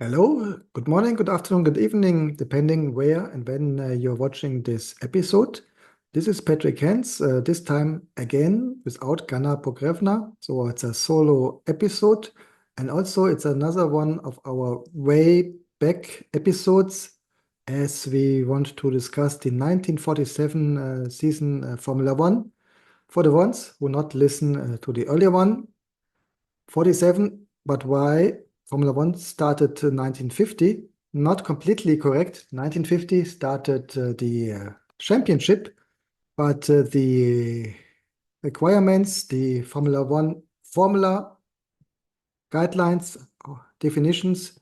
Hello, good morning, good afternoon, good evening, depending where and when you're watching this episode. This is Patrick Henz, this time again without Gana Pogrevna. So it's a solo episode, and also it's another one of our way back episodes as we want to discuss the 1947 season Formula One. For the ones who not listen to the earlier one, 47, but why Formula One started 1950? Not completely correct. 1950 started the championship, but the requirements, the Formula One formula guidelines, definitions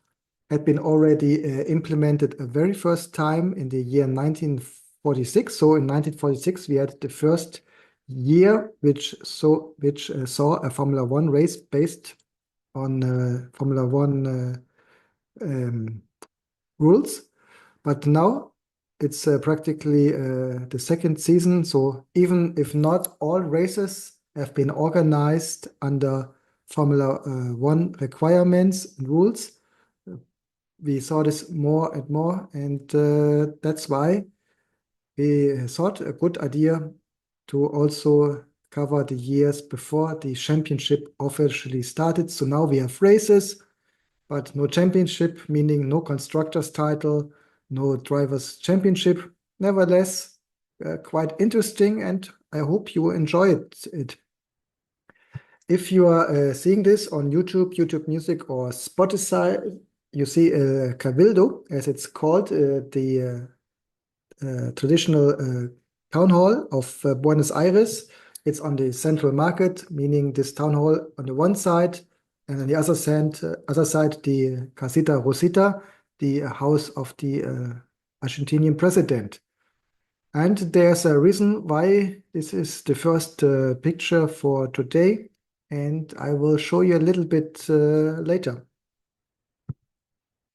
had been already implemented a very first time in the year 1946. So in 1946, we had the first year which saw a Formula One race based on Formula One rules. But now it's practically the second season. So even if not all races have been organized under Formula One requirements and rules, we saw this more and more. And that's why we thought a good idea to also cover the years before the championship officially started. So now we have races, but no championship, meaning no constructors title, no drivers championship. Nevertheless, quite interesting, and I hope you enjoyed it. If you are seeing this on YouTube, YouTube Music, or Spotify, you see Cabildo, as it's called, the traditional town hall of Buenos Aires. It's on the central market, meaning this town hall on the one side, and on the other side, the Casita Rosita, the house of the Argentinian president. And there's a reason why this is the first picture for today, and I will show you a little bit later.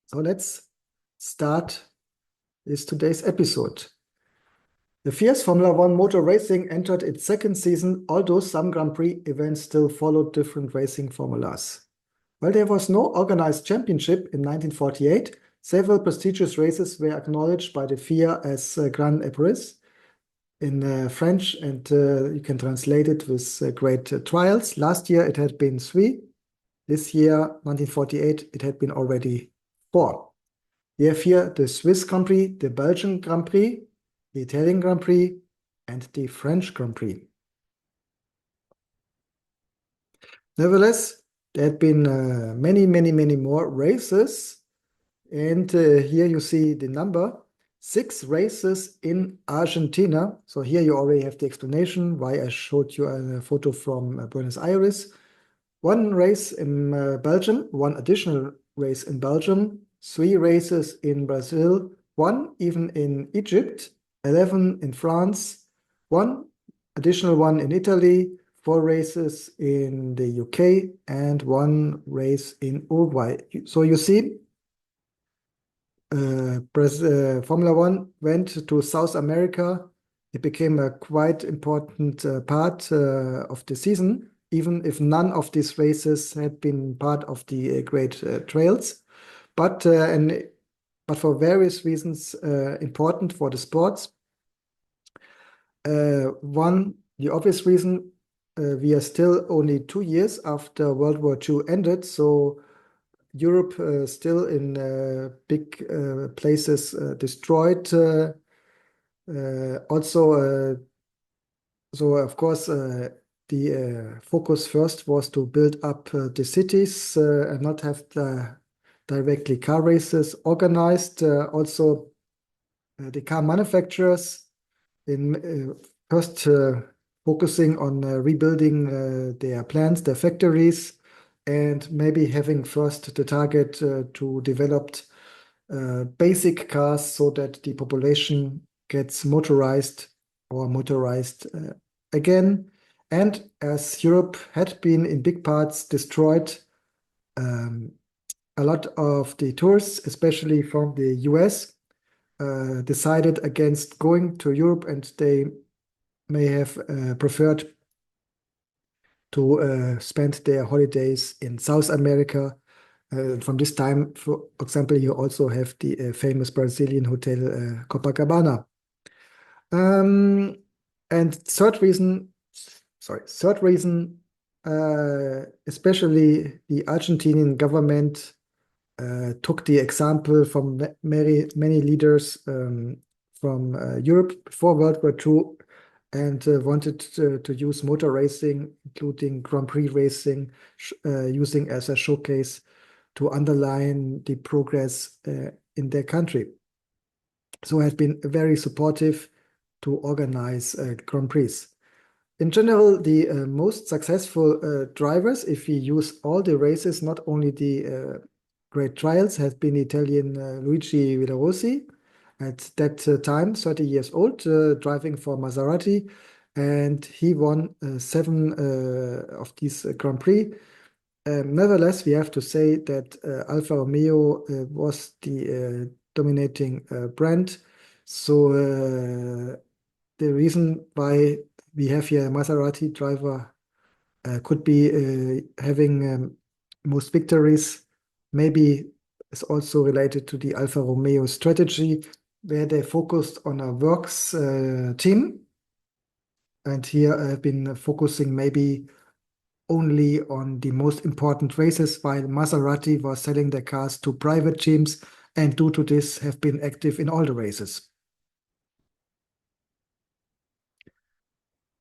So let's start this today's episode. The fierce Formula One motor racing entered its second season, although some Grand Prix events still followed different racing formulas. While there was no organized championship in 1948, several prestigious races were acknowledged by the FIA as Grand Prix in French, and you can translate it with great trials. Last year it had been 3. This year, 1948, it had been already 4. We have here the Swiss Grand Prix, the Belgian Grand Prix, the Italian Grand Prix, and the French Grand Prix. Nevertheless, there had been many more races. And here you see the number, 6 races in Argentina. So here you already have the explanation why I showed you a photo from Buenos Aires. 1 race in Belgium, 1 additional race in Belgium, 3 races in Brazil, 1 even in Egypt, 11 in France, 1 additional one in Italy, 4 races in the UK, and 1 race in Uruguay. So you see, Formula One went to South America. It became a quite important part of the season, even if none of these races had been part of the great trails. But for various reasons important for the sports. One, the obvious reason, we are still only 2 years after World War II ended, so Europe still in big places destroyed. Also, so of course, the focus first was to build up the cities and not have directly car races organized. Also, the car manufacturers in first focusing on rebuilding their plants, their factories, and maybe having first the target to develop basic cars so that the population gets motorized again. And as Europe had been in big parts destroyed, a lot of the tourists, especially from the US, decided against going to Europe, and they may have preferred to spend their holidays in South America, From this time, for example, you also have the famous Brazilian hotel Copacabana. Um, and third reason, especially the Argentinian government took the example from many leaders from Europe before World War II and wanted to use motor racing, including Grand Prix racing, using as a showcase to underline the progress in their country. So have been very supportive to organize Grand Prix. In general, the most successful drivers, if we use all the races, not only the great trials, has been Italian Luigi Villarossi at that time, 30 years old, driving for Maserati, and he won 7 of these Grand Prix. Nevertheless, we have to say that Alfa Romeo was the dominating brand. So the reason why we have here a Maserati driver could be having most victories. Maybe is also related to the Alfa Romeo strategy, where they focused on a works team. And here I've been focusing maybe only on the most important races, while Maserati was selling their cars to private teams, and due to this have been active in all the races.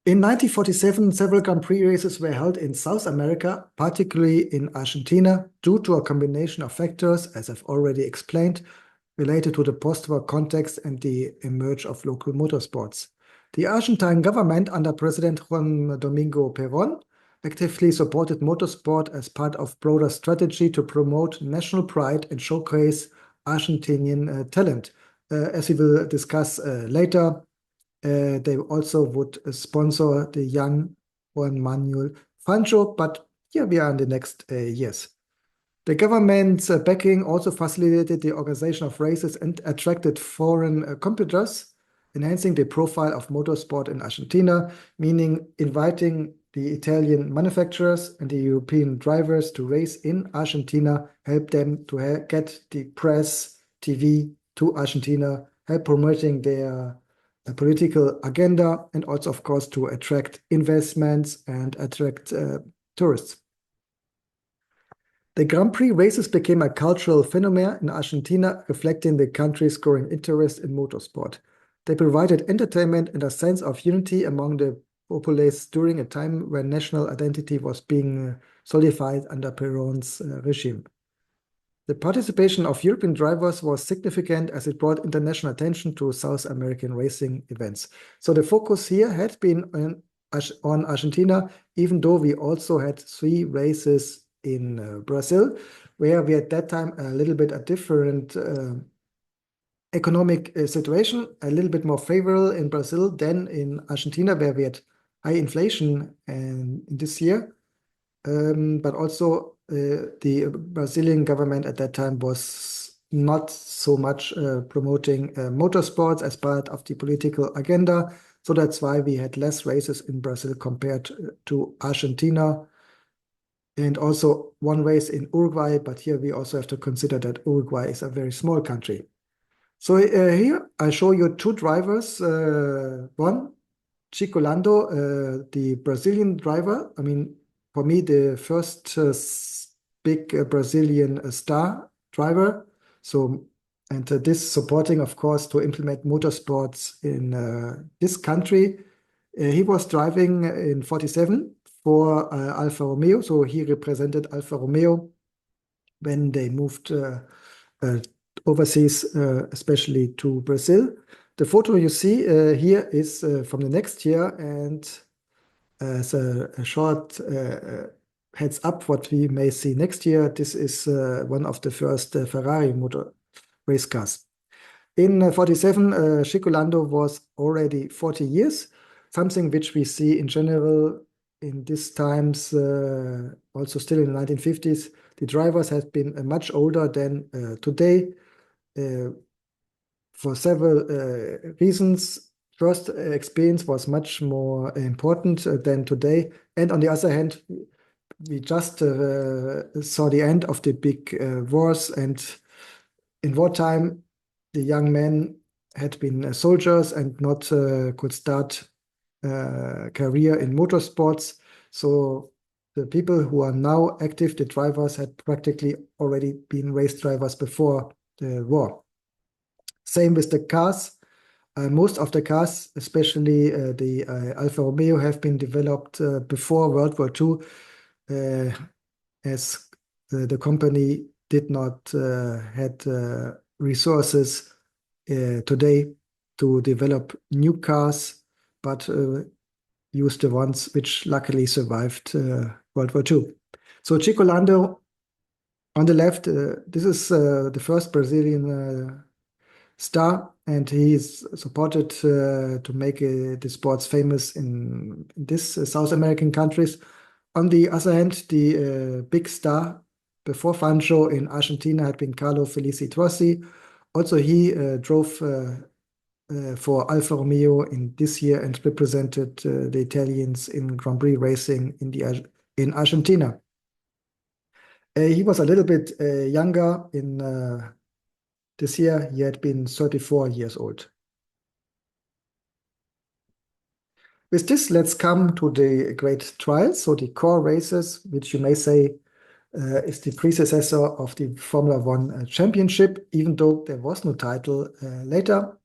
In 1947, several Grand Prix races were held in South America, particularly in Argentina, due to a combination of factors, as I've already explained, related to the post-war context and the emerge of local motorsports. The Argentine government under President Juan Domingo Perón actively supported motorsport as part of broader strategy to promote national pride and showcase Argentinian talent. As we will discuss later, they also would sponsor the young Juan Manuel Fangio, but here we are in the next years. The government's backing also facilitated the organization of races and attracted foreign competitors, enhancing the profile of motorsport in Argentina, meaning inviting the Italian manufacturers and the European drivers to race in Argentina, help them to get the press, TV to Argentina, help promoting their political agenda, and also, of course, to attract investments and attract tourists. The Grand Prix races became a cultural phenomenon in Argentina, reflecting the country's growing interest in motorsport. They provided entertainment and a sense of unity among the populace during a time when national identity was being solidified under Perón's regime. The participation of European drivers was significant as it brought international attention to South American racing events. So the focus here had been on Argentina, even though we also had 3 races in Brazil, where we at that time a little bit a different economic situation, a little bit more favorable in Brazil than in Argentina, where we had high inflation in this year. But also the Brazilian government at that time was not so much promoting motorsports as part of the political agenda. So that's why we had less races in Brazil compared to Argentina. And also 1 race in Uruguay, but here we also have to consider that Uruguay is a very small country. So here I show you 2 drivers. One, Chico Lando, the Brazilian driver. I mean, for me, the first big Brazilian star driver. So, and this supporting, of course, to implement motorsports in this country. He was driving in 47 for Alfa Romeo. So he represented Alfa Romeo when they moved overseas, especially to Brazil. The photo you see here is from the next year, and as a short heads up what we may see next year, this is one of the first Ferrari motor race cars. In 47, Chico Lando was already 40 years, something which we see in general in these times, also still in the 1950s. The drivers have been much older than today for several reasons. First, experience was much more important than today. And on the other hand, we just saw the end of the big wars, and in wartime, the young men had been soldiers and not could start career in motorsports. So the people who are now active, the drivers, had practically already been race drivers before the war. Same with the cars. Most of the cars, especially the Alfa Romeo, have been developed before World War II, as the company did not had resources today to develop new cars, but used the ones which luckily survived World War II. So Chico Lando on the left, this is the first Brazilian star, and he is supported to make the sports famous in this South American countries. On the other hand, the big star before Fanjo in Argentina had been Carlo Felice Rossi. Also, he drove for Alfa Romeo in this year and represented the Italians in Grand Prix racing in Argentina. He was a little bit younger in this year. He had been 34 years old. With this, let's come to the great trials, so the core races, which you may say is the predecessor of the Formula One championship, even though there was no title later.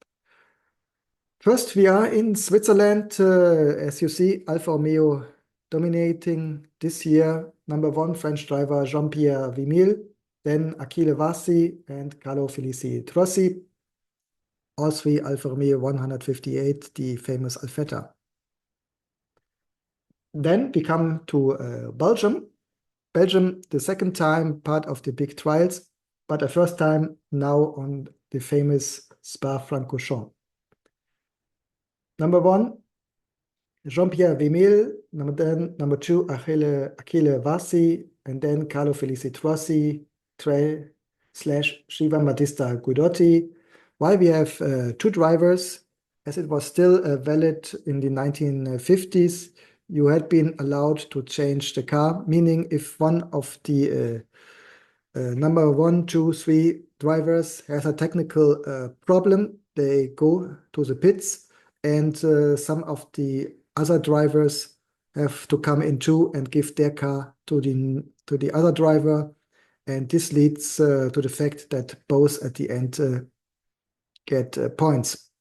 First, we are in Switzerland. As you see, Alfa Romeo dominating this year. Number one, French driver Jean-Pierre Vimille, then Achille Varsi and Carlo Felice Rossi. All three Alfa Romeo 158, the famous Alfetta. Then we come to Belgium. Belgium, the second time part of the big trials, but the first time now on the famous Spa-Francorchamps. Number one, Jean-Pierre Vimille, number two, Achille Varsi, and then Carlo Felice Rossi, Shiva Battista Guidotti. Why we have two drivers, as it was still valid in the 1950s, you had been allowed to change the car, meaning if one of the number one, two, three drivers has a technical problem, they go to the pits, and some of the other drivers have to come in too and give their car to the other driver, and this leads to the fact that both at the end get points.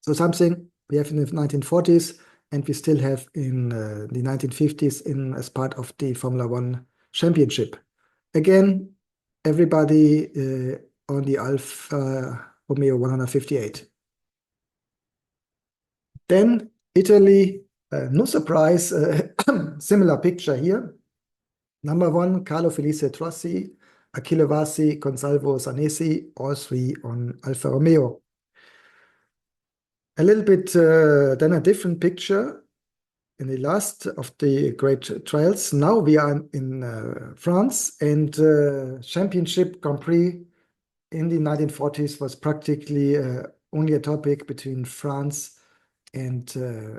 So something we have in the 1940s, and we still have in the 1950s as part of the Formula One championship. Again, everybody on the Alfa Romeo 158. Then Italy, no surprise, similar picture here. Number one, Carlo Felice Rossi, Achille Varsi, Gonzalo Zanesi, all three on Alfa Romeo. A little bit then a different picture in the last of the great trials. Now we are in France, and championship Grand Prix in the 1940s was practically only a topic between France and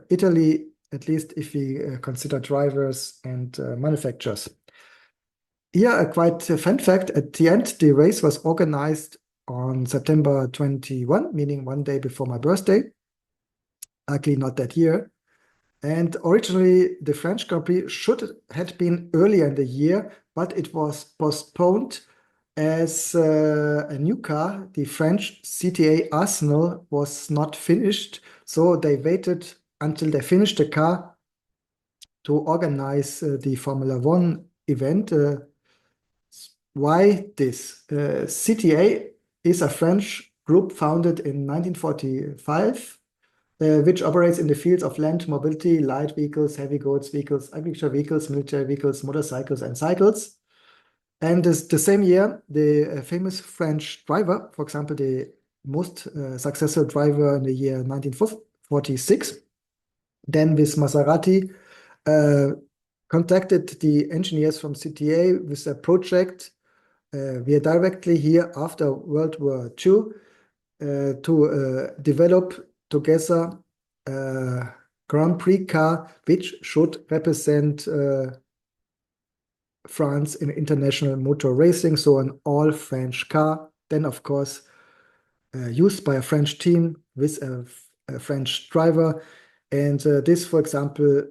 Italy, at least if we consider drivers and manufacturers. Here, a quite fun fact, at the end, the race was organized on September 21, meaning one day before my birthday. Luckily not that year. And originally, the French Grand Prix should have been earlier in the year, but it was postponed as a new car, the French CTA Arsenal, was not finished. So they waited until they finished the car to organize the Formula One event. Why this? CTA is a French group founded in 1945, which operates in the fields of land mobility, light vehicles, heavy goods vehicles, agricultural vehicles, military vehicles, motorcycles, and cycles. And the same year, the famous French driver, for example, the most successful driver in the year 1946, then with Maserati, contacted the engineers from CTA with a project. We are directly here after World War II to develop together a Grand Prix car which should represent France in international motor racing, so an all-French car. Then, of course, used by a French team with a French driver. And this, for example,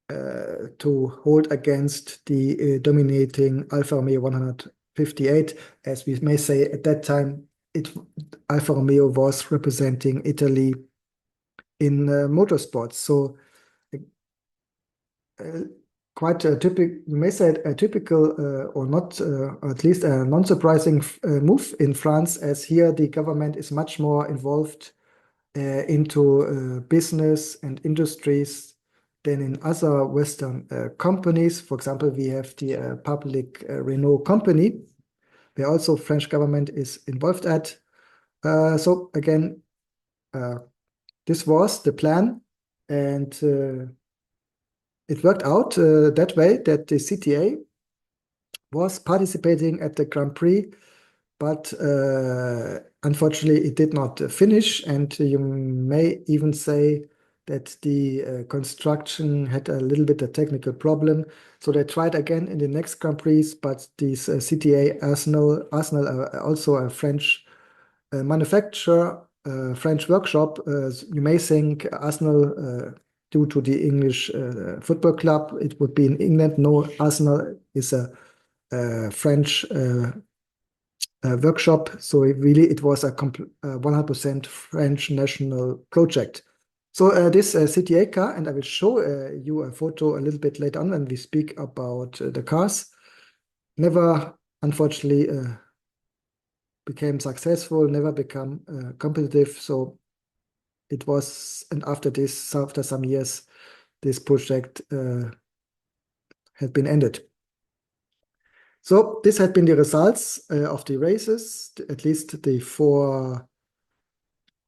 to hold against the dominating Alfa Romeo 158, as we may say at that time, Alfa Romeo was representing Italy in motorsports. So uh, quite a typical, you may say a typical or not, or at least a non-surprising move in France, as here the government is much more involved into business and industries than in other Western companies. For example, we have the public Renault company, where also French government is involved at. So again, this was the plan, and it worked out that way that the CTA was participating at the Grand Prix, but unfortunately it did not finish, and you may even say that the construction had a little bit of technical problem. So they tried again in the next Grand Prix, but these CTA Arsenal are also a French manufacturer, French workshop. You may think Arsenal, due to the English football club, it would be in England. No, Arsenal is a French workshop. So it was a 100% French national project. So this CTA car, and I will show you a photo a little bit later on when we speak about the cars, never, unfortunately, became successful, never become competitive. So it was, and after this, after some years, this project had been ended. So this had been the results of the races, at least the 4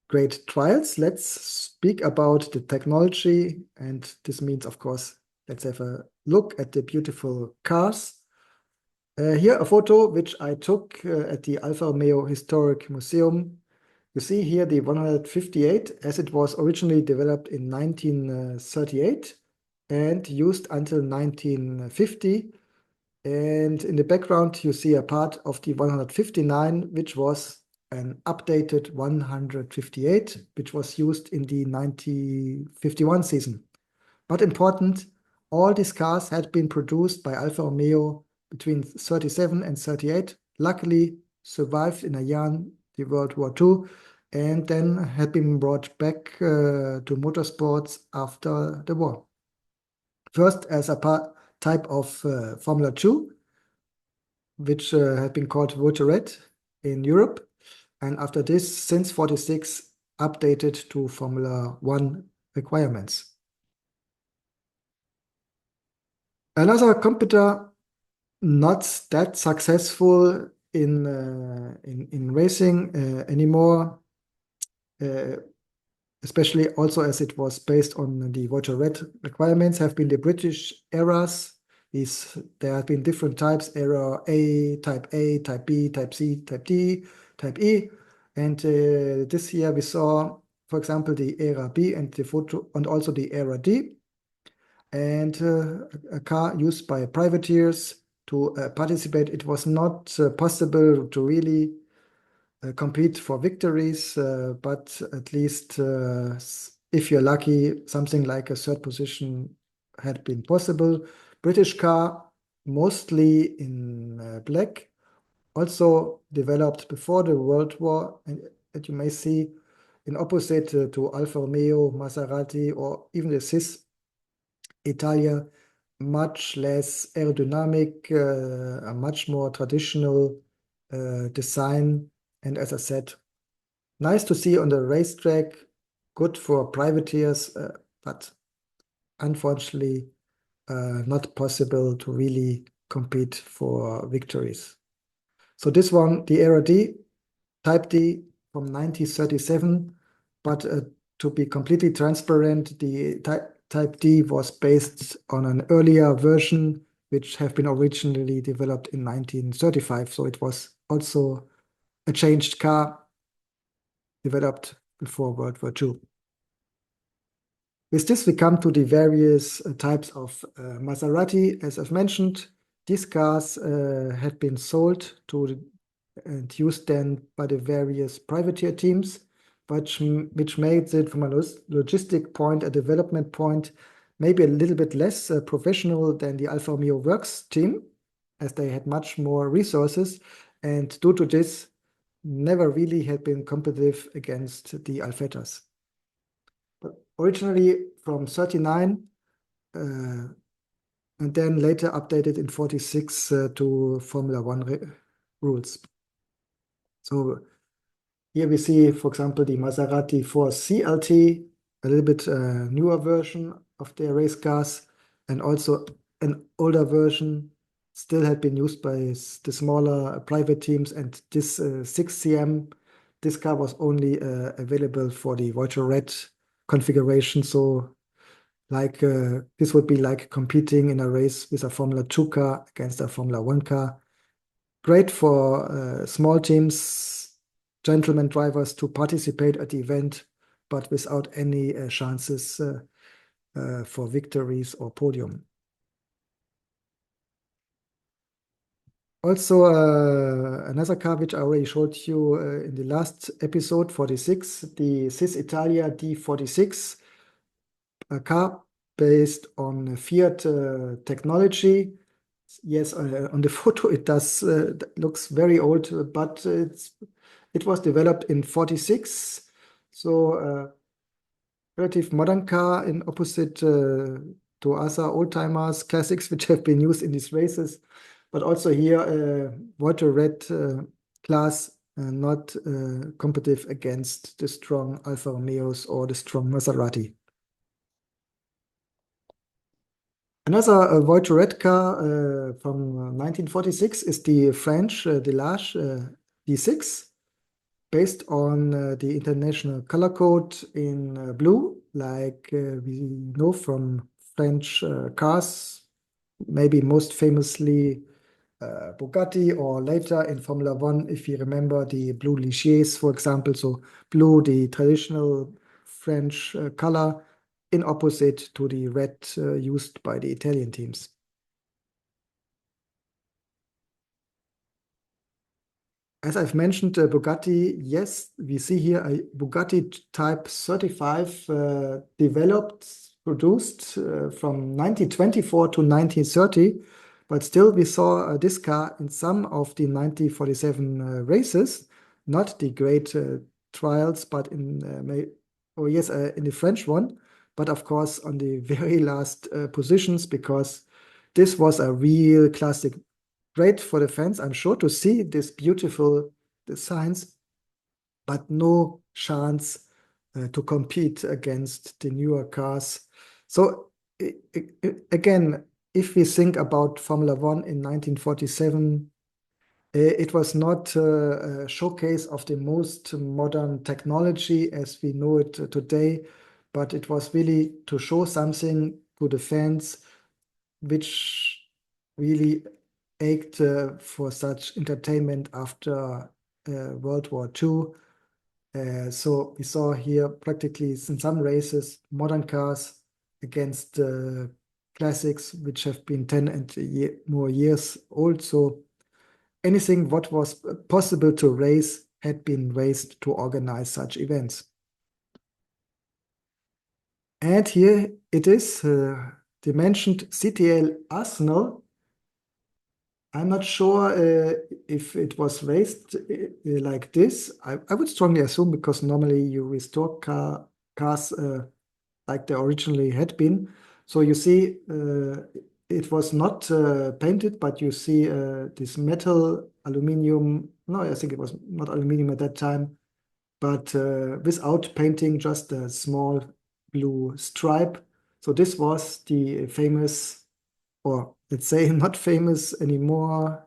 great trials. Let's speak about the technology, and this means, of course, let's have a look at the beautiful cars. Here a photo which I took at the Alfa Romeo Historic Museum. You see here the 158, as it was originally developed in 1938 and used until 1950. And in the background, you see a part of the 159, which was an updated 158, which was used in the 1951 season. But important, all these cars had been produced by Alfa Romeo between 37 and 38, luckily survived in Iran, the World War II, and then had been brought back to motorsports after the war. First as a type of Formula 2, which had been called Motorette in Europe, and after this, since 46, updated to Formula 1 requirements. Another competitor not that successful in racing anymore, especially also as it was based on the Motorette requirements, have been the British eras. There have been different types: era A, Type B, Type C, Type D, Type E. And this year we saw, for example, the era B and also the era D, and a car used by privateers to participate. It was not possible to really compete for victories, but at least if you're lucky, something like a third position had been possible. British car, mostly in black, also developed before the World War, and you may see in opposite to Alfa Romeo, Maserati, or even the CIS Italia, much less aerodynamic, a much more traditional design. And as I said, nice to see on the racetrack, good for privateers, but unfortunately not possible to really compete for victories. So this one, the era D, Type D from 1937, but to be completely transparent, the Type D was based on an earlier version, which have been originally developed in 1935. So it was also a changed car developed before World War II. With this, we come to the various types of Maserati, as I've mentioned. These cars had been sold to and used then by the various privateer teams, which made it from a logistic point, a development point, maybe a little bit less professional than the Alfa Romeo Works team, as they had much more resources, and due to this, never really had been competitive against the Alfettas. But originally from 39, and then later updated in 46 to Formula One rules. So here we see, for example, the Maserati 4 CLT, a little bit newer version of their race cars, and also an older version still had been used by the smaller private teams. And this 6cm, this car was only available for the Voyager Red configuration. So like this would be like competing in a race with a Formula 2 car against a Formula 1 car. Great for small teams, gentlemen drivers to participate at the event, but without any chances for victories or podium. Also, another car which I already showed you in the last episode, 46, the Cis Italia D46, a car based on Fiat technology. Yes, on the photo it does looks very old, but it was developed in 46, so relative modern car in opposite to other old-timers classics which have been used in these races. But also here, Water Red class not competitive against the strong Alfa Romeos or the strong Maserati. Another Voyager Red car from 1946 is the French Delage D6, based on the international color code in blue, like we know from French cars, maybe most famously Bugatti, or later in Formula One, if you remember the blue Ligiers, for example. So blue, the traditional French color, in opposite to the red used by the Italian teams. As I've mentioned, Bugatti, yes, we see here a Bugatti Type 35 developed, produced from 1924 to 1930, but still we saw this car in some of the 1947 races, not the great trials, but in in the French one, but of course on the very last positions, because this was a real classic. Great for the fans, I'm sure, to see these beautiful designs, but no chance to compete against the newer cars. So again, if we think about Formula One in 1947, it was not a showcase of the most modern technology as we know it today, but it was really to show something to the fans which really ached for such entertainment after World War II. So we saw here practically in some races modern cars against classics which have been 10 and more years old. So anything what was possible to race had been raced to organize such events. And here it is, the mentioned CTL Arsenal. I'm not sure if it was raised like this. I would strongly assume, because normally you restore cars like they originally had been. So you see, it was not painted, but you see this metal, aluminum. No, I think it was not aluminum at that time, but without painting, just a small blue stripe. So this was the famous, or let's say not famous anymore,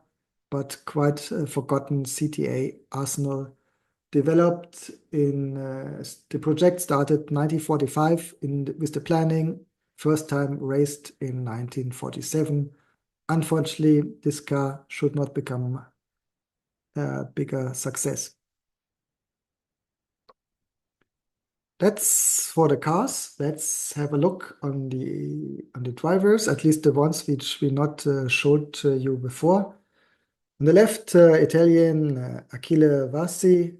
but quite forgotten CTA Arsenal, developed in the project started 1945 with the planning, first time raced in 1947. Unfortunately, this car should not become a bigger success. That's for the cars. Let's have a look on the drivers, at least the ones which we not showed you before. On the left, Italian Achille Vassi,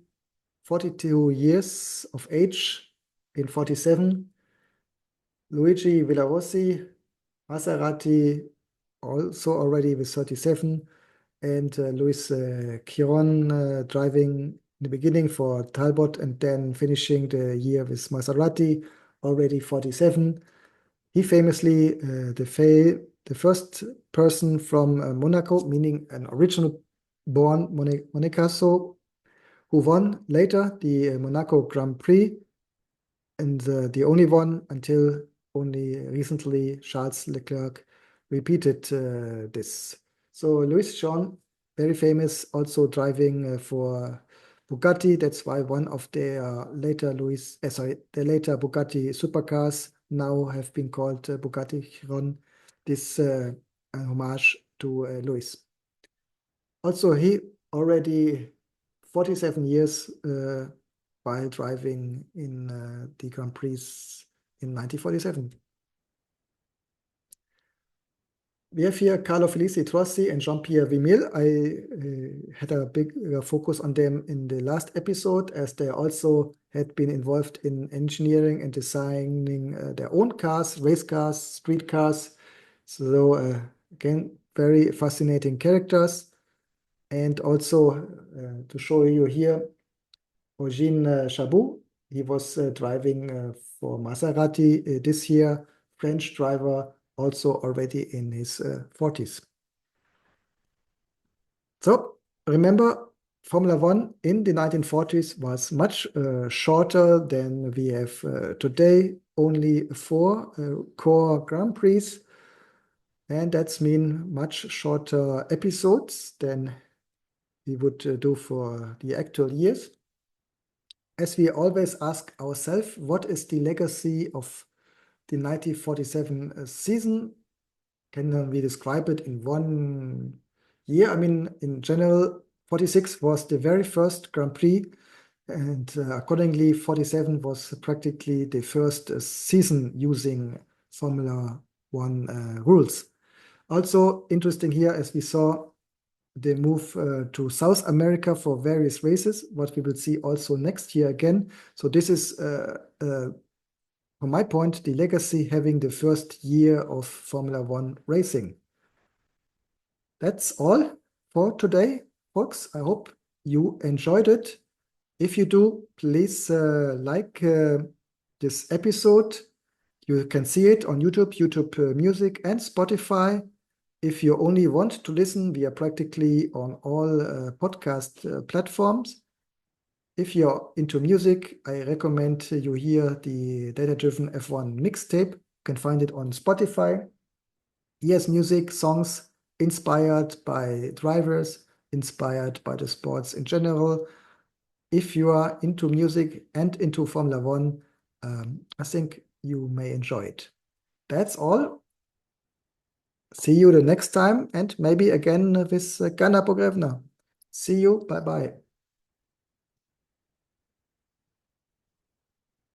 42 years of age in 47. Luigi Villarossi, Maserati, also already with 37. And Luis Chiron driving in the beginning for Talbot and then finishing the year with Maserati, already 47. He famously the first person from Monaco, meaning an original born Monegasso, who won later the Monaco Grand Prix, and the only one until only recently Charles Leclerc repeated this. So Louis Jean, very famous, also driving for Bugatti. That's why one of their the later Bugatti supercars now have been called Bugatti Chiron. This an homage to Louis. Also, he already 47 years while driving in the Grand Prix in 1947. We have here Carlo Felice Trossi and Jean-Pierre Vimille. I had a big focus on them in the last episode, as they also had been involved in engineering and designing their own cars, race cars, street cars. So again, very fascinating characters. And also to show you here, Eugene Chabot. He was driving for Maserati this year, French driver, also already in his 40s. So remember, Formula One in the 1940s was much shorter than we have today, only four core Grand Prix. And that's mean much shorter episodes than we would do for the actual years. As we always ask ourselves, what is the legacy of the 1947 season? Can we describe it in one year? I mean, in general, 46 was the very first Grand Prix, and accordingly, 47 was practically the first season using Formula One rules. Also interesting here, as we saw, the move to South America for various races, what we will see also next year again. So this is, from my point, the legacy having the first year of Formula One racing. That's all for today, folks. I hope you enjoyed it. If you do, please like this episode. You can see it on YouTube Music, and Spotify. If you only want to listen, we are practically on all podcast platforms. If you're into music, I recommend you hear the Data-Driven F1 mixtape. You can find it on Spotify. Here's music, songs inspired by drivers, inspired by the sports in general. If you are into music and into Formula One, I think you may enjoy it. That's all. See you the next time, and maybe again with Gana Pogrevna. See you. Bye bye.